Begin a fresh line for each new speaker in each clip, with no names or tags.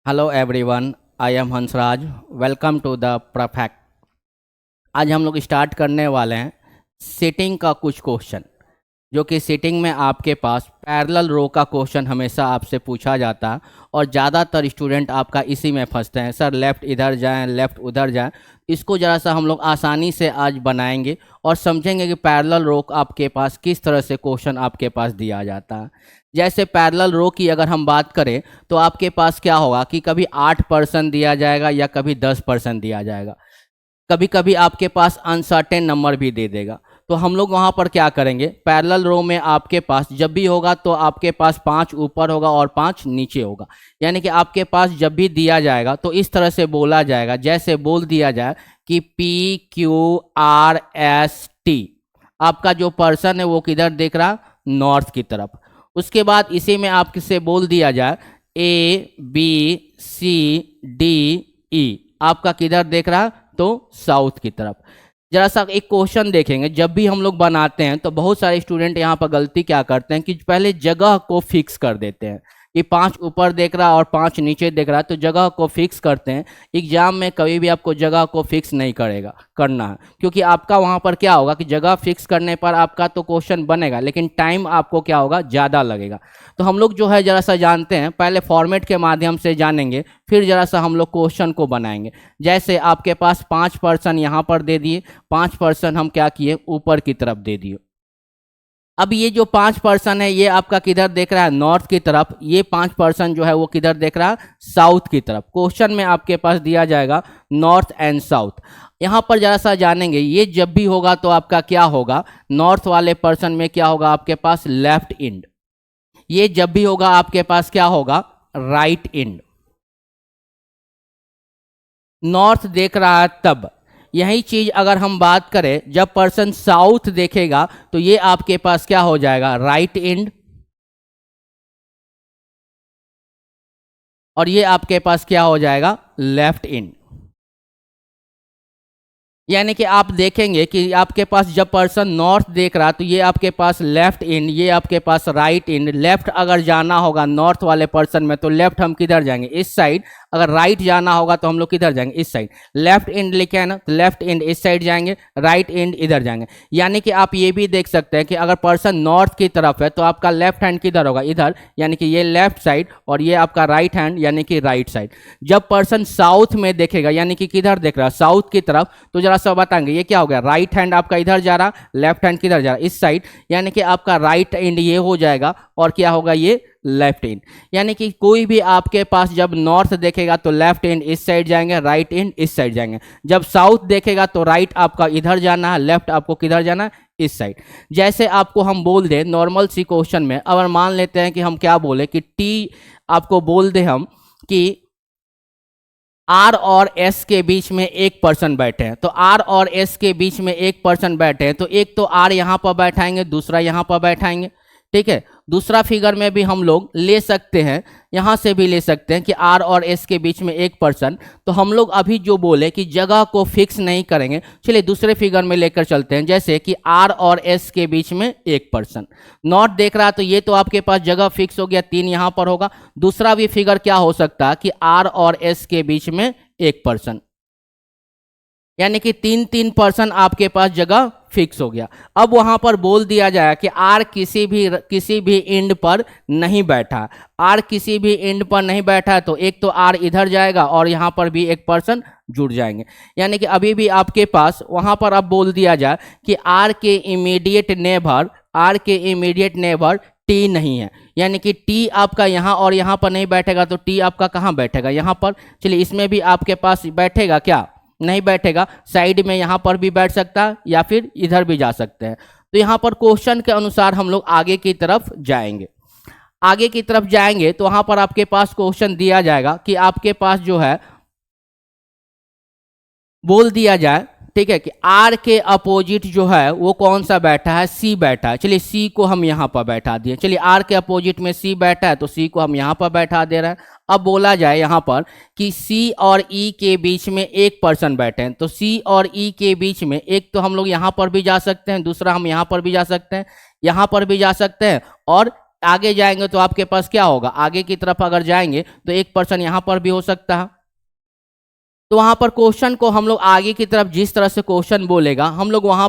Hello everyone, I am Hansraj. Welcome to the perfect. आज हम लोग स्टार्ट करने वाले हैं सिटिंग का कुछ क्वेश्चन, जो कि सिटिंग में आपके पास पैरेलल रो का क्वेश्चन हमेशा आपसे पूछा जाता है और ज़्यादातर स्टूडेंट आपका इसी में फंसते हैं। सर लेफ़्ट इधर जाएं, लेफ़्ट उधर जाएं। इसको ज़रा सा हम लोग आसानी से आज बनाएंगे और समझेंगे कि पैरेलल रो आपके पास किस तरह से क्वेश्चन आपके पास दिया जाता है। जैसे पैरेलल रो की अगर हम बात करें तो आपके पास क्या होगा कि कभी 8% दिया जाएगा या कभी 10% दिया जाएगा, कभी कभी आपके पास अनसर्टेन नंबर भी दे देगा। तो हम लोग वहाँ पर क्या करेंगे, पैरेलल रो में आपके पास जब भी होगा तो आपके पास 5 ऊपर होगा और 5 नीचे होगा। यानी कि आपके पास जब भी दिया जाएगा तो इस तरह से बोला जाएगा, जैसे बोल दिया जाए कि PQRST। आपका जो पर्सन है वो किधर देख रहा, नॉर्थ की तरफ। उसके बाद इसी में आपसे बोल दिया जाए ABCDE, आपका किधर देख रहा, तो साउथ की तरफ। जरा सा एक क्वेश्चन देखेंगे, जब भी हम लोग बनाते हैं तो बहुत सारे स्टूडेंट यहाँ पर गलती क्या करते हैं कि पहले जगह को फिक्स कर देते हैं कि 5 ऊपर देख रहा और 5 नीचे देख रहा, तो जगह को फिक्स करते हैं। एग्जाम में कभी भी आपको जगह को फिक्स नहीं करना है, क्योंकि आपका वहाँ पर क्या होगा कि जगह फिक्स करने पर आपका तो क्वेश्चन बनेगा लेकिन टाइम आपको क्या होगा, ज़्यादा लगेगा। तो हम लोग जो है जरा सा जानते हैं, पहले फॉर्मेट के माध्यम से जानेंगे, फिर जरा सा हम लोग क्वेश्चन को बनाएंगे। जैसे आपके पास 5% यहाँ पर दे दिए, 5% हम क्या किए, ऊपर की तरफ दे दिए। अब ये जो 5% है ये आपका किधर देख रहा है, नॉर्थ की तरफ। ये 5% जो है वो किधर देख रहा है, साउथ की तरफ। क्वेश्चन में आपके पास दिया जाएगा नॉर्थ एंड साउथ। यहाँ पर जरा सा जानेंगे, ये जब भी होगा तो आपका क्या होगा, नॉर्थ वाले पर्सन में क्या होगा आपके पास, लेफ्ट इंड। ये जब भी होगा आपके पास क्या होगा, राइट इंड। नॉर्थ देख रहा है तब। यही चीज अगर हम बात करें, जब पर्सन साउथ देखेगा तो ये आपके पास क्या हो जाएगा, राइट इंड। और ये आपके पास क्या हो जाएगा, लेफ्ट इंड। यानी कि आप देखेंगे कि आपके पास जब पर्सन नॉर्थ देख रहा तो ये आपके पास लेफ्ट इंड, ये आपके पास राइट इंड। लेफ्ट अगर जाना होगा नॉर्थ वाले पर्सन में तो लेफ्ट हम किधर जाएंगे, इस साइड। अगर राइट जाना होगा तो हम लोग किधर जाएंगे, इस साइड। लेफ्ट इंड लिखे है ना, तो लेफ्ट इंड इस साइड जाएंगे, राइट इंड इधर जाएंगे। यानी कि आप ये भी देख सकते हैं कि अगर पर्सन नॉर्थ की तरफ है तो आपका लेफ्ट हैंड किधर होगा, इधर, यानी कि ये लेफ्ट साइड, और ये आपका राइट हैंड यानी कि राइट साइड। जब पर्सन साउथ में देखेगा, यानी कि किधर देख रहा है, साउथ की तरफ, तो जरा सा बताएंगे ये क्या हो गया, राइट हैंड आपका इधर जा रहा, लेफ्ट हैंड किधर जा रहा, इस साइड। यानी कि आपका राइट एंड ये हो जाएगा और क्या होगा, ये लेफ्ट एंड। यानी कि कोई भी आपके पास जब नॉर्थ देखेगा तो लेफ्ट एंड इस साइड जाएंगे, राइट एंड इस साइड जाएंगे। जब साउथ देखेगा तो राइट आपका इधर जाना है, लेफ्ट आपको किधर जाना है, इस साइड। जैसे आपको हम बोल दें नॉर्मल सी क्वेश्चन में, अगर मान लेते हैं कि हम क्या बोले कि टी, आपको बोल दे हम कि आर और एस के बीच में 1% बैठे हैं। तो आर और एस के बीच में 1% बैठे हैं तो एक तो आर यहाँ पर बैठाएंगे, दूसरा यहाँ पर बैठाएंगे। ठीक है, दूसरा फिगर में भी हम लोग ले सकते हैं, यहाँ से भी ले सकते हैं कि आर और एस के बीच में 1%। तो हम लोग अभी जो बोले कि जगह को फिक्स नहीं करेंगे, चलिए दूसरे फिगर में लेकर चलते हैं। जैसे कि आर और एस के बीच में 1%, नॉट देख रहा तो ये तो आपके पास जगह फिक्स हो गया, 3 यहाँ पर होगा। दूसरा भी फिगर क्या हो सकता है कि आर और एस के बीच में 1%, यानी कि 3% आपके पास जगह फिक्स हो गया। अब वहां पर बोल दिया जाए कि आर किसी भी इंड पर नहीं बैठा, आर किसी भी इंड पर नहीं बैठा, तो एक तो आर इधर जाएगा और यहां पर भी 1% जुड़ जाएंगे। यानी कि अभी भी आपके पास वहां पर अब बोल दिया जाए कि आर के इमीडिएट नेबर टी नहीं है, यानी कि टी आपका यहाँ और यहाँ पर नहीं बैठेगा, तो टी आपका कहाँ बैठेगा, यहाँ पर। चलिए इसमें भी आपके पास बैठेगा क्या, नहीं बैठेगा। साइड में यहाँ पर भी बैठ सकता है या फिर इधर भी जा सकते हैं। तो यहाँ पर क्वेश्चन के अनुसार हम लोग आगे की तरफ जाएंगे। आगे की तरफ जाएंगे तो वहां पर आपके पास क्वेश्चन दिया जाएगा कि आपके पास जो है बोल दिया जाए, ठीक है, कि आर के अपोजिट जो है वो कौन सा बैठा है, सी बैठा है। चलिए सी को हम यहाँ पर बैठा दिए। चलिए आर के अपोजिट में सी बैठा है तो सी को हम यहाँ पर बैठा दे रहे हैं। अब बोला जाए यहाँ पर कि सी और ई के बीच में 1% बैठे हैं, तो सी और ई के बीच में एक तो हम लोग यहाँ पर भी जा सकते हैं, दूसरा हम यहाँ पर भी जा सकते हैं, यहाँ पर भी जा सकते हैं, और आगे जाएंगे तो आपके पास क्या होगा, आगे की तरफ अगर जाएंगे तो एक पर्सन यहाँ पर भी हो सकता है। तो वहां पर क्वेश्चन को हम लोग आगे की तरफ जिस तरह से क्वेश्चन बोलेगा हम लोग वहां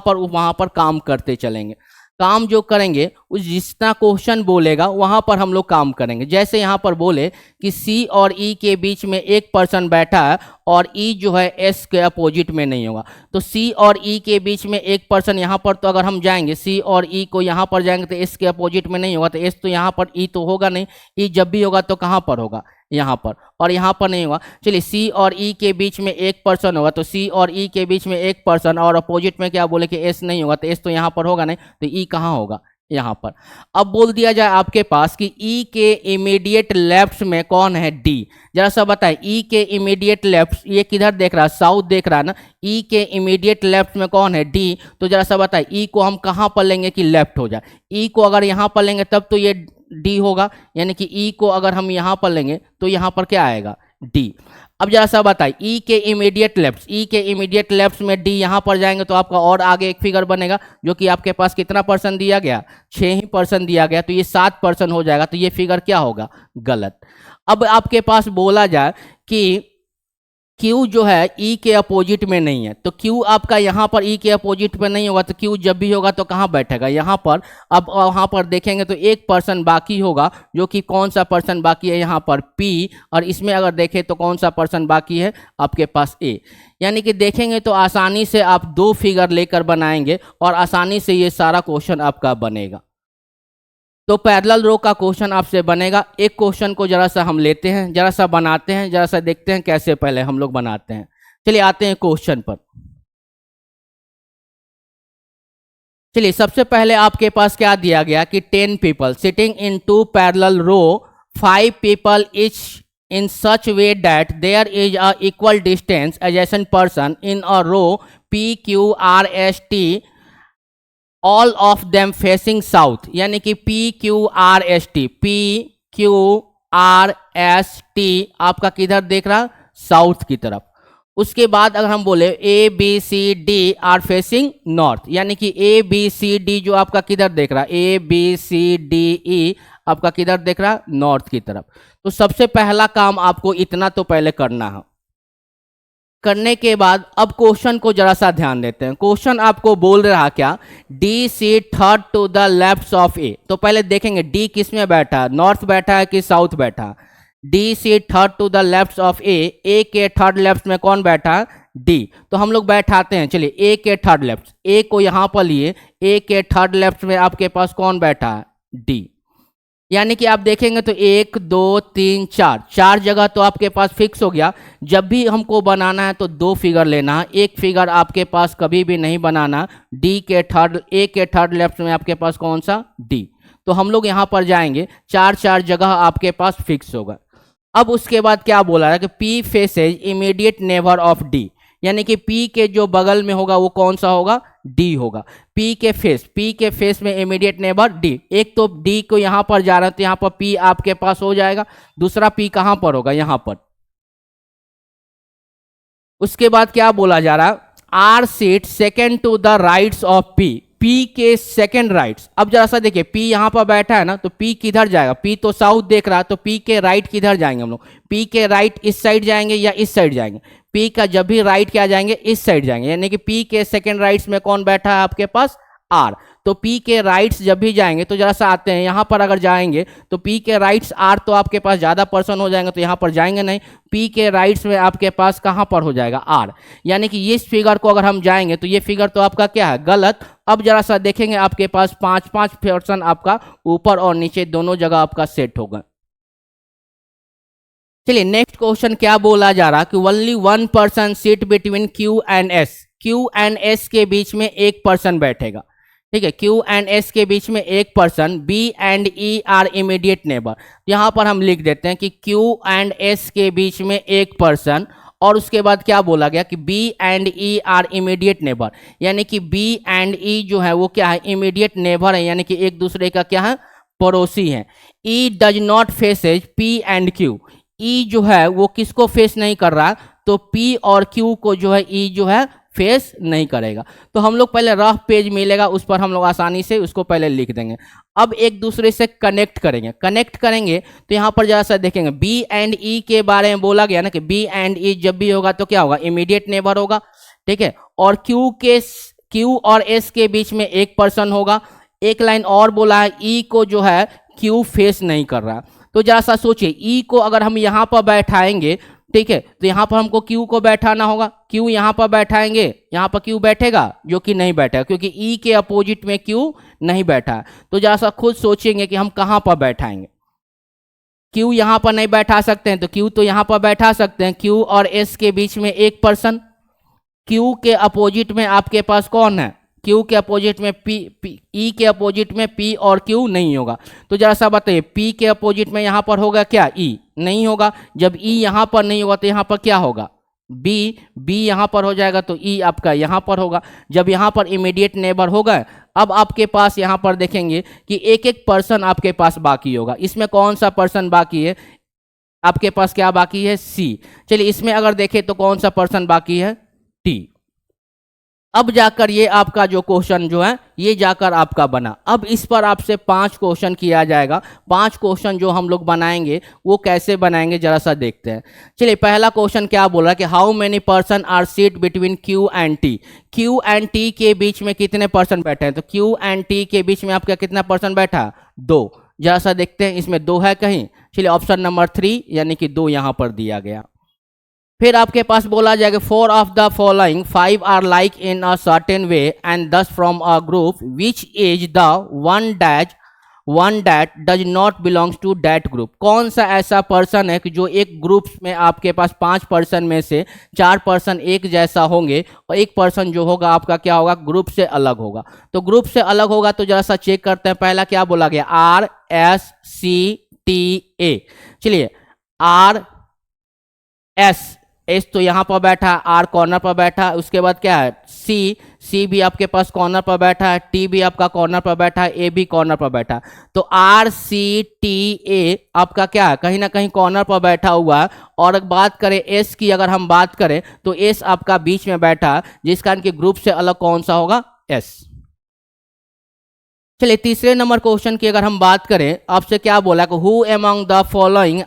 पर काम करते चलेंगे। काम जो करेंगे उस जितना क्वेश्चन बोलेगा वहां पर हम लोग काम करेंगे। जैसे यहाँ पर बोले कि सी और ई के बीच में एक पर्सन बैठा है और ई जो है एस के अपोजिट में नहीं होगा, तो सी और ई के बीच में एक पर्सन यहाँ पर, तो अगर हम जाएंगे सी और ई को यहाँ पर जाएंगे तो एस के अपोजिट में नहीं होगा, तो एस तो यहाँ पर, ई तो होगा नहीं, ई जब भी होगा तो कहाँ पर होगा, यहाँ पर, और यहाँ पर नहीं होगा। चलिए सी और ई के बीच में एक पर्सन होगा, तो सी और ई के बीच में एक पर्सन और अपोजिट में क्या बोले कि एस नहीं होगा, तो एस तो यहाँ पर होगा नहीं, तो ई कहाँ होगा, यहाँ पर। अब बोल दिया जाए आपके पास कि ई के इमीडिएट लेफ्ट में कौन है, डी। जरा सा बताएं, ई के इमीडिएट लेफ्ट, ये किधर देख रहा है, साउथ देख रहा है ना, ई के इमीडिएट लेफ्ट में कौन है, डी। तो जरा सा बताएं ई को हम कहाँ पर लेंगे कि लेफ्ट हो जाए, ई को अगर यहाँ पर लेंगे तब तो ये डी होगा, यानी कि ई को अगर हम यहाँ पर लेंगे तो यहाँ पर क्या आएगा, डी। अब जरा सा बताइए ई के इमीडिएट लेफ्ट, ई के इमीडिएट लेफ्ट में डी यहाँ पर जाएंगे तो आपका और आगे एक फिगर बनेगा जो कि आपके पास कितना पर्सन दिया गया, 6 ही पर्सन दिया गया, तो ये 7 पर्सन हो जाएगा, तो ये फिगर क्या होगा, गलत। अब आपके पास बोला जाए कि Q जो है E के अपोजिट में नहीं है, तो Q आपका यहाँ पर E के अपोजिट में नहीं होगा, तो Q जब भी होगा तो कहाँ बैठेगा, यहाँ पर। अब वहाँ पर देखेंगे तो एक पर्सन बाकी होगा, जो कि कौन सा पर्सन बाकी है, यहाँ पर P, और इसमें अगर देखें तो कौन सा पर्सन बाकी है आपके पास A। यानी कि देखेंगे तो आसानी से आप 2 फिगर लेकर बनाएंगे और आसानी से ये सारा क्वेश्चन आपका बनेगा। तो पैरेलल रो का क्वेश्चन आपसे बनेगा। एक क्वेश्चन को जरा सा हम लेते हैं, जरा सा बनाते हैं, जरा सा देखते हैं कैसे पहले हम लोग बनाते हैं। चलिए आते हैं क्वेश्चन पर। चलिए सबसे पहले आपके पास क्या दिया गया कि 10 people sitting in 2 parallel row, 5 people each in such way that there is a equal distance adjacent person in a row P Q R S T, all of them facing south. यानी कि P Q R S T, P Q R S T आपका किधर देख रहा, south की तरफ। उसके बाद अगर हम बोले A B C D are facing north, यानी कि A B C D जो आपका किधर देख रहा, A B C D E आपका किधर देख रहा, नॉर्थ की तरफ। तो सबसे पहला काम आपको इतना तो पहले करना है। करने के बाद अब क्वेश्चन को जरा सा ध्यान देते हैं। क्वेश्चन आपको बोल रहा क्या, D C third to the left of A. तो पहले देखेंगे डी किस में बैठा है, नॉर्थ बैठा है कि साउथ बैठा है। D C third to the left of A के थर्ड लेफ्ट में कौन बैठा है, डी। तो हम लोग बैठाते हैं। चलिए ए के थर्ड लेफ्ट, ए को यहां पर लिए, ए के थर्ड लेफ्ट में आपके पास कौन बैठा है, डी। यानी कि आप देखेंगे तो 1 2 3 4 जगह तो आपके पास फिक्स हो गया। जब भी हमको बनाना है तो 2 फिगर लेना है, एक फिगर आपके पास कभी भी नहीं बनाना। डी के थर्ड, ए के थर्ड लेफ्ट में आपके पास कौन सा, डी। तो हम लोग यहाँ पर जाएंगे, 4 जगह आपके पास फिक्स होगा। अब उसके बाद क्या बोला है कि P faces immediate neighbour of D, यानी कि P के जो बगल में होगा वो कौन सा होगा, D होगा। P के फेस में इमीडिएट नेबर D। एक तो D को यहां पर जा रहा है तो यहां पर P आपके पास हो जाएगा, दूसरा P कहां पर होगा, यहां पर। उसके बाद क्या बोला जा रहा है, R seat second to the rights of P, P के सेकेंड राइट्स। अब जरा सा देखिए P यहां पर बैठा है ना, तो P किधर जाएगा, P तो साउथ देख रहा है, तो P के राइट किधर जाएंगे हम लोग, P के राइट इस साइड जाएंगे या इस साइड जाएंगे, P का जब भी राइट क्या जाएंगे, इस साइड जाएंगे। यानी कि P के सेकेंड राइट्स में कौन बैठा है आपके पास, R। तो P के राइट्स जब भी जाएंगे तो जरा सा आते हैं यहाँ पर, अगर जाएंगे तो P के राइट्स R तो आपके पास ज़्यादा पर्सन हो जाएंगे तो यहाँ पर जाएंगे नहीं। P के राइट्स में आपके पास कहाँ पर हो जाएगा, R। यानी कि इस फिगर को अगर हम जाएंगे तो ये फिगर तो आपका क्या है, गलत। अब जरा सा देखेंगे आपके पास 5 पर्सन आपका ऊपर और नीचे दोनों जगह आपका सेट होगा। चलिए नेक्स्ट क्वेश्चन क्या बोला जा रहा कि only 1 person seat between Q and S, Q and S के बीच में एक पर्सन बैठेगा। ठीक है, Q एंड S के बीच में एक person, B and E are immediate neighbour. यहाँ पर हम लिख देते हैं कि Q एंड S के बीच में एक पर्सन, और उसके बाद क्या बोला गया कि B and E are immediate neighbour. यानी कि B एंड E जो है वो क्या है, इमीडिएट नेबर है, यानी कि एक दूसरे का क्या है, पड़ोसी है। E does not faces P and Q, E जो है वो किसको फेस नहीं कर रहा, तो P और Q को जो है E जो है फेस नहीं करेगा। तो हम लोग पहले रफ पेज मिलेगा उस पर हम लोग आसानी से उसको पहले लिख देंगे। अब एक दूसरे से कनेक्ट करेंगे तो यहाँ पर जरा सा देखेंगे बी एंड ई के बारे में बोला गया ना कि बी एंड ई जब भी होगा तो क्या होगा, इमीडिएट नेबर होगा, ठीक है। और क्यू और एस के बीच में एक पर्सन होगा। एक लाइन और बोला है ई को जो है क्यू फेस नहीं कर रहा। तो जरा सा सोचिए ई को अगर हम यहाँ पर बैठाएंगे, ठीक है, तो यहाँ पर हमको क्यू को बैठाना होगा। क्यू यहाँ पर बैठाएंगे, यहाँ पर क्यू बैठेगा, जो कि नहीं बैठेगा क्योंकि ई के अपोजिट में क्यू नहीं बैठा। तो जरा सा खुद सोचेंगे कि हम कहाँ पर बैठाएंगे। क्यू यहाँ पर नहीं बैठा सकते हैं तो क्यू तो यहाँ पर बैठा सकते हैं। क्यू और एस के बीच में एक पर्सन, क्यू के अपोजिट में आपके पास कौन है, क्यू के अपोजिट में ई के अपोजिट में पी और क्यू नहीं होगा। तो जरा सा बताइए पी के अपोजिट में यहाँ पर होगा क्या, ई नहीं होगा। जब ई यहाँ पर नहीं होगा तो यहाँ पर क्या होगा, बी यहाँ पर हो जाएगा तो ई आपका यहाँ पर होगा। जब यहाँ पर इमीडिएट नेबर होगा, अब आपके पास यहाँ पर देखेंगे कि एक एक पर्सन आपके पास बाकी होगा। इसमें कौन सा पर्सन बाकी है, आपके पास क्या बाकी है, सी। चलिए इसमें अगर देखें तो कौन सा पर्सन बाकी है, टी। अब जाकर ये आपका जो क्वेश्चन जो है ये जाकर आपका बना। अब इस पर आपसे 5 क्वेश्चन किया जाएगा। 5 क्वेश्चन जो हम लोग बनाएंगे वो कैसे बनाएंगे जरा सा देखते हैं। चलिए पहला क्वेश्चन क्या बोला कि how many person are seat between Q and T. Q and T के बीच में कितने पर्सन बैठे हैं, तो क्यू एंड टी के बीच में आपका कितना पर्सन बैठा, 2। जरा सा देखते हैं इसमें 2 है कहीं। चलिए ऑप्शन नंबर 3 यानी कि 2 यहाँ पर दिया गया। फिर आपके पास बोला जाएगा 4 of the following 5 are like in a certain way and thus from a group which is the one that does not belongs to that group. कौन सा ऐसा पर्सन है कि जो एक ग्रुप में आपके पास 5 पर्सन में से 4 पर्सन एक जैसा होंगे और एक पर्सन जो होगा आपका क्या होगा, ग्रुप से अलग होगा। तो ग्रुप से अलग होगा तो जरा सा चेक करते हैं। पहला क्या बोला गया, R S C T A. चलिए आर एस तो यहाँ पर बैठा, आर कॉर्नर पर बैठा, उसके बाद क्या है सी भी आपके पास कॉर्नर पर बैठा है, टी भी आपका कॉर्नर पर बैठा है, ए भी कॉर्नर पर बैठा। तो आर सी टी ए आपका क्या है, कहीं ना कहीं कॉर्नर पर बैठा हुआ है। और अगर बात करें एस की, अगर हम बात करें तो एस आपका बीच में बैठा, जिस कारण के ग्रुप से अलग कौन सा होगा, एस। चलिए तीसरे नंबर क्वेश्चन की अगर हम बात करें, आपसे क्या बोला कि who among the following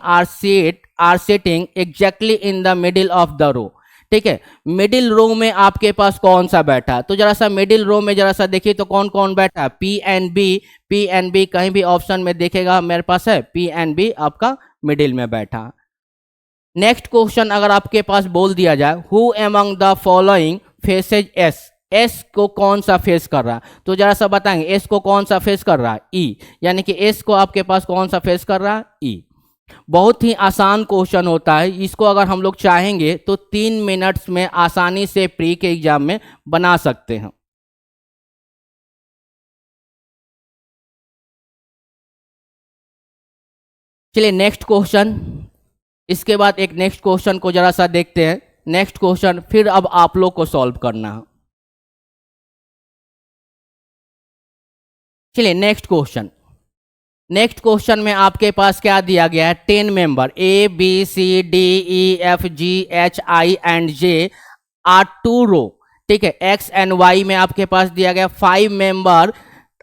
are sitting exactly in the middle of the row. ठीक है, मिडिल रो में आपके पास कौन सा बैठा, तो जरा सा मिडिल रो में जरा सा देखिए तो कौन कौन बैठा, पी एंड बी कहीं भी ऑप्शन में देखेगा मेरे पास है पी एंड बी आपका मिडिल में बैठा। नेक्स्ट क्वेश्चन अगर आपके पास बोल दिया जाए who among the following faces S को कौन सा फेस कर रहा है, तो जरा सा बताएंगे एस को कौन सा फेस कर रहा है, ई। यानी कि एस को आपके पास कौन सा फेस कर रहा है, ई। बहुत ही आसान क्वेश्चन होता है, इसको अगर हम लोग चाहेंगे तो 3 मिनट्स में आसानी से प्री के एग्जाम में बना सकते हैं। चलिए नेक्स्ट क्वेश्चन, इसके बाद एक नेक्स्ट क्वेश्चन को जरा सा देखते हैं। नेक्स्ट क्वेश्चन फिर अब आप लोग को सॉल्व करना है। चलिए नेक्स्ट क्वेश्चन में आपके पास क्या दिया गया है, 10 member A B C D E F G H I and J are 2 रो। ठीक है, एक्स एंड वाई में आपके पास दिया गया 5 मेंबर,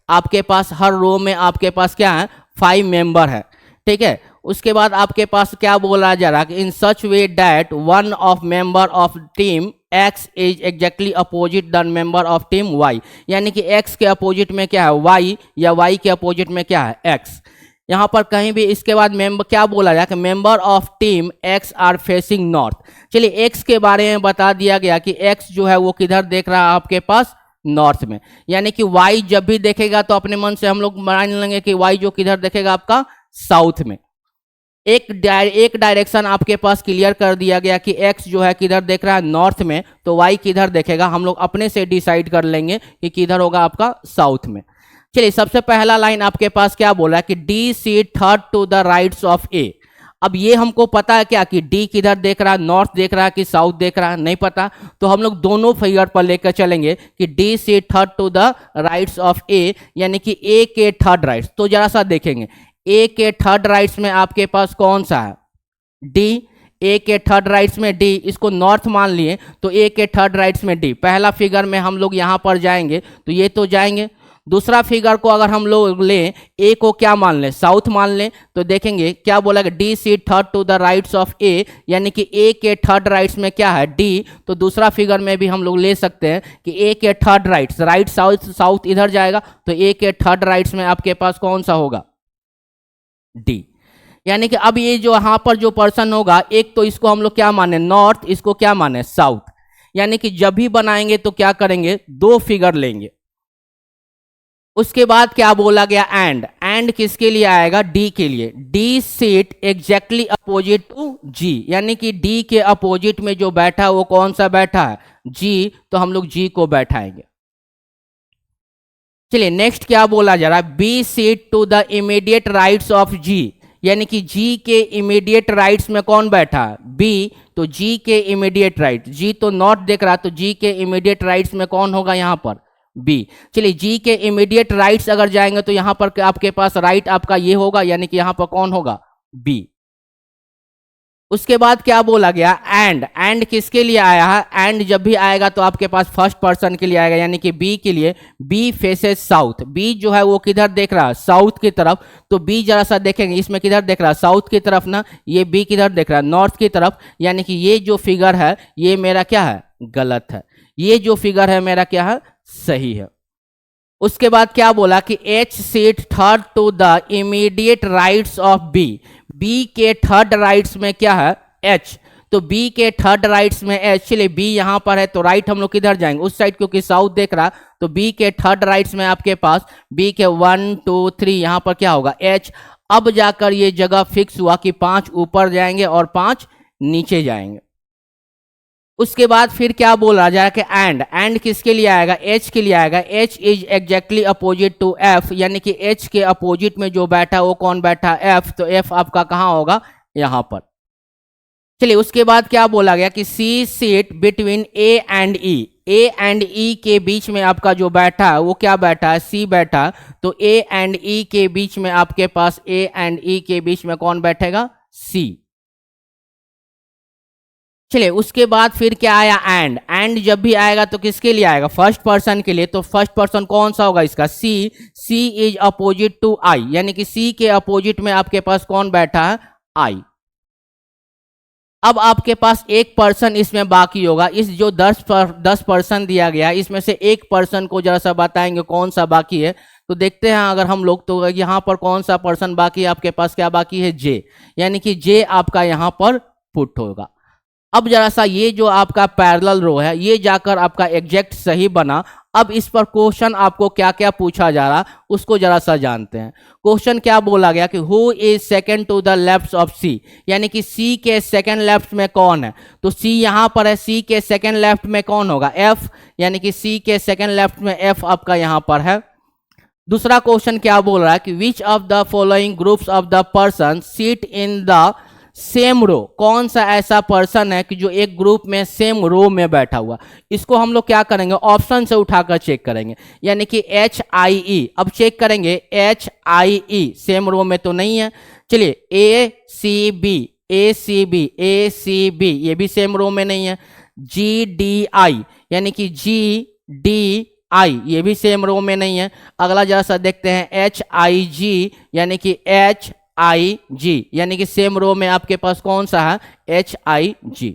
आपके पास हर रो में आपके पास क्या है 5 मेंबर है। ठीक है, उसके बाद आपके पास क्या बोला जा रहा है, in such way that one of member of team X is exactly opposite the member of team Y. यानी कि एक्स के अपोजिट में क्या है वाई, या वाई के अपोजिट में क्या है एक्स। यहाँ पर कहीं भी इसके बाद मेंबर क्या बोला जाए कि member of team X are facing north. चलिए एक्स के बारे में बता दिया गया कि एक्स जो है वो किधर देख रहा है आपके पास, नॉर्थ में। यानी कि वाई जब भी देखेगा तो अपने मन से हम लोग मान लेंगे कि वाई जो किधर देखेगा आपका साउथ में। एक डायरेक्शन आपके पास क्लियर कर दिया गया कि x जो है किधर देख रहा है नॉर्थ में, तो y किधर देखेगा हम लोग अपने से डिसाइड कर लेंगे कि किधर होगा आपका साउथ में। चलिए सबसे पहला लाइन आपके पास क्या बोला कि D seat third to the rights of A। अब ये हमको पता है क्या कि D किधर देख रहा है, नॉर्थ देख रहा है कि साउथ देख रहा है, नहीं पता। तो हम लोग दोनों फिगर पर लेकर चलेंगे कि D seat third to the rights of A, यानी कि A के थर्ड राइट्स। तो जरा सा देखेंगे ए के थर्ड राइट्स में आपके पास कौन सा है, डी। ए के थर्ड राइट्स में डी, इसको नॉर्थ मान लिए तो ए के थर्ड राइट्स में डी। पहला फिगर में हम लोग यहाँ पर जाएंगे तो ये तो जाएंगे। दूसरा फिगर को अगर हम लोग लें, ए को क्या मान लें, साउथ मान लें, तो देखेंगे क्या बोला कि D C third to the rights of A, यानी कि ए के थर्ड राइट्स में क्या है, डी। तो दूसरा फिगर में भी हम लोग ले सकते हैं कि ए के third rights, right south, south इधर जाएगा तो ए के थर्ड राइट्स में आपके पास कौन सा होगा, डी। यानी कि अब ये जो यहाँ पर जो पर्सन होगा, एक तो इसको हम लोग क्या माने नॉर्थ, इसको क्या माने साउथ। यानी कि जब भी बनाएंगे तो क्या करेंगे, दो फिगर लेंगे। उसके बाद क्या बोला गया, एंड, एंड किसके लिए आएगा, डी के लिए। D seat exactly opposite to G, यानी कि डी के अपोजिट में जो बैठा है वो कौन सा बैठा है, जी। तो हम लोग जी को बैठाएंगे। चलिए नेक्स्ट क्या बोला जा रहा है, B seat to the immediate rights of G, यानी कि जी के इमीडिएट राइट्स में कौन बैठा है, बी। तो जी के इमीडिएट राइट, जी तो नॉर्थ देख रहा, तो जी के इमीडिएट राइट्स में कौन होगा यहाँ पर, बी। चलिए जी के इमीडिएट राइट्स अगर जाएंगे तो यहां पर आपके पास राइट आपका ये होगा, यानी कि यहां पर कौन होगा, बी। उसके बाद क्या बोला गया, एंड, एंड किसके लिए आया है, एंड जब भी आएगा तो आपके पास फर्स्ट पर्सन के लिए आएगा, यानी कि बी के लिए। बी फेसेस साउथ, बी जो है वो किधर देख रहा है, साउथ की तरफ। तो बी जरा सा देखेंगे, इसमें किधर देख रहा है, साउथ की तरफ ना, ये बी किधर देख रहा है, नॉर्थ की तरफ। यानी कि ये जो फिगर है ये मेरा क्या है, गलत है। ये जो फिगर है मेरा क्या है, सही है। उसके बाद क्या बोला कि H seat third to the immediate rights of B, B के थर्ड राइट्स में क्या है, एच। तो बी के थर्ड राइट्स में एच। चलिए बी यहां पर है तो राइट हम लोग किधर जाएंगे, उस साइड, क्योंकि साउथ देख रहा। तो बी के थर्ड राइट्स में आपके पास बी के 1 2 3 यहां पर क्या होगा, एच। अब जाकर ये जगह फिक्स हुआ कि 5 ऊपर जाएंगे और 5 नीचे जाएंगे। उसके बाद फिर क्या बोला जाए कि एंड, एंड किसके लिए आएगा, एच के लिए आएगा। H is exactly opposite to F, यानी कि एच के अपोजिट में जो बैठा वो कौन बैठा, एफ। तो एफ आपका कहाँ होगा, यहां पर। चलिए उसके बाद क्या बोला गया कि C seat between A and E, A and E के बीच में आपका जो बैठा है वो क्या बैठा है, सी बैठा। तो ए एंड ई के बीच में आपके पास, ए एंड ई के बीच में कौन बैठेगा, सी। चलिए उसके बाद फिर क्या आया, एंड, एंड जब भी आएगा तो किसके लिए आएगा, फर्स्ट पर्सन के लिए। तो फर्स्ट पर्सन कौन सा होगा इसका, सी। सी इज अपोजिट टू आई, यानी कि सी के अपोजिट में आपके पास कौन बैठा है, आई। अब आपके पास एक पर्सन इसमें बाकी होगा। इस जो 10 पर्सन दिया गया है इसमें से एक पर्सन को जरा सा बताएंगे कौन सा बाकी है। तो देखते हैं अगर हम लोग, तो यहाँ पर कौन सा पर्सन बाकी है, आपके पास क्या बाकी है, जे, यानी कि जे आपका यहाँ पर पुट होगा। अब जरा सा ये जो आपका पैरेलल रो है ये जाकर आपका एग्जैक्ट सही बना। अब इस पर क्वेश्चन आपको क्या क्या पूछा जा रहा उसको जरा सा जानते हैं। क्वेश्चन क्या बोला गया कि who is second to the left of C, यानी कि सी के सेकंड लेफ्ट में कौन है। तो सी यहाँ पर है, सी के सेकंड लेफ्ट में कौन होगा, एफ, यानी कि सी के सेकंड लेफ्ट में एफ आपका यहाँ पर है। दूसरा क्वेश्चन क्या बोल रहा है कि which of the following groups of the person seat in the same row, कौन सा ऐसा पर्सन है कि जो एक ग्रुप में सेम रो में बैठा हुआ। इसको हम लोग क्या करेंगे, ऑप्शन से उठाकर चेक करेंगे, यानी कि एच आई ई। अब चेक करेंगे H I E same row में तो नहीं है। चलिए ए सी बी, ए सी बी, ए सी बी ये भी सेम रो में नहीं है। जी डी आई, यानी कि जी डी आई ये भी सेम रो में नहीं है। अगला जरा सा देखते हैं एच आई जी, यानी कि एच आई जी, यानी कि सेम रो में आपके पास कौन सा है, H I G.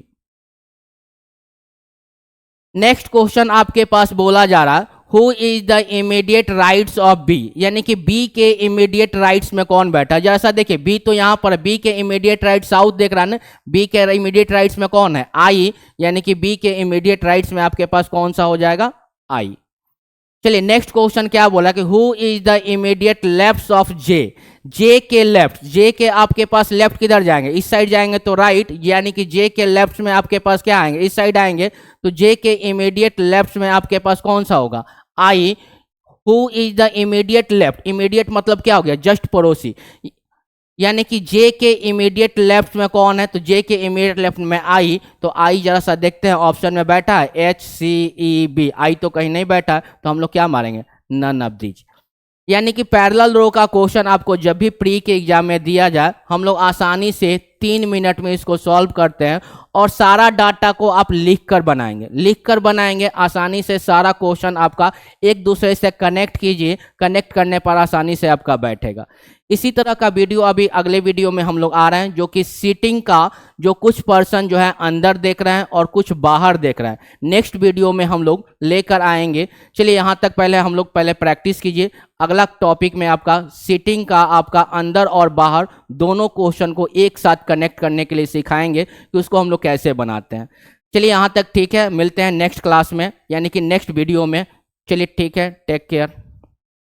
Next question आपके पास बोला जा रहा है who is the immediate rights of B, यानी कि बी के इमीडिएट राइट्स में कौन बैठा है। जैसा देखिए बी तो यहाँ पर बी के इमीडिएट राइट साउथ देख रहा है ना, बी के इमीडिएट राइट्स में कौन है, आई, यानी कि बी के इमीडिएट राइट्स में आपके पास कौन सा हो जाएगा, आई। चलिए नेक्स्ट क्वेश्चन क्या बोला कि who is the immediate left of J, J के लेफ्ट, जे के आपके पास लेफ्ट किधर जाएंगे, इस साइड जाएंगे तो राइट, यानी कि जे के लेफ्ट में आपके पास क्या आएंगे, इस साइड आएंगे। तो जे के इमीडिएट लेफ्ट में आपके पास कौन सा होगा, I. Who is the immediate left, immediate मतलब क्या हो गया, जस्ट पड़ोसी, यानी कि जे के इमीडिएट लेफ्ट में कौन है, तो जे के इमीडिएट लेफ्ट में आई। तो आई जरा सा देखते हैं ऑप्शन में बैठा है एच सी ई बी, आई तो कहीं नहीं बैठा है, तो हम लोग क्या मारेंगे, नन ऑफ दीज। यानी कि पैरेलल रो का क्वेश्चन आपको जब भी प्री के एग्जाम में दिया जाए हम लोग आसानी से 3 मिनट में इसको सॉल्व करते हैं और सारा डाटा को आप लिख कर बनाएंगे आसानी से। सारा क्वेश्चन आपका एक दूसरे से कनेक्ट कीजिए, कनेक्ट करने पर आसानी से आपका बैठेगा। इसी तरह का वीडियो अभी अगले वीडियो में हम लोग आ रहे हैं, जो कि सीटिंग का, जो कुछ पर्सन जो है अंदर देख रहे हैं और कुछ बाहर देख रहे हैं, नेक्स्ट वीडियो में हम लोग लेकर आएंगे। चलिए यहाँ तक पहले हम लोग प्रैक्टिस कीजिए। अगला टॉपिक में आपका सीटिंग का, आपका अंदर और बाहर दोनों क्वेश्चन को एक साथ कनेक्ट करने के लिए सिखाएंगे कि उसको हम लोग कैसे बनाते हैं। चलिए यहाँ तक ठीक है, मिलते हैं नेक्स्ट क्लास में, यानी कि नेक्स्ट वीडियो में। चलिए ठीक है, टेक केयर।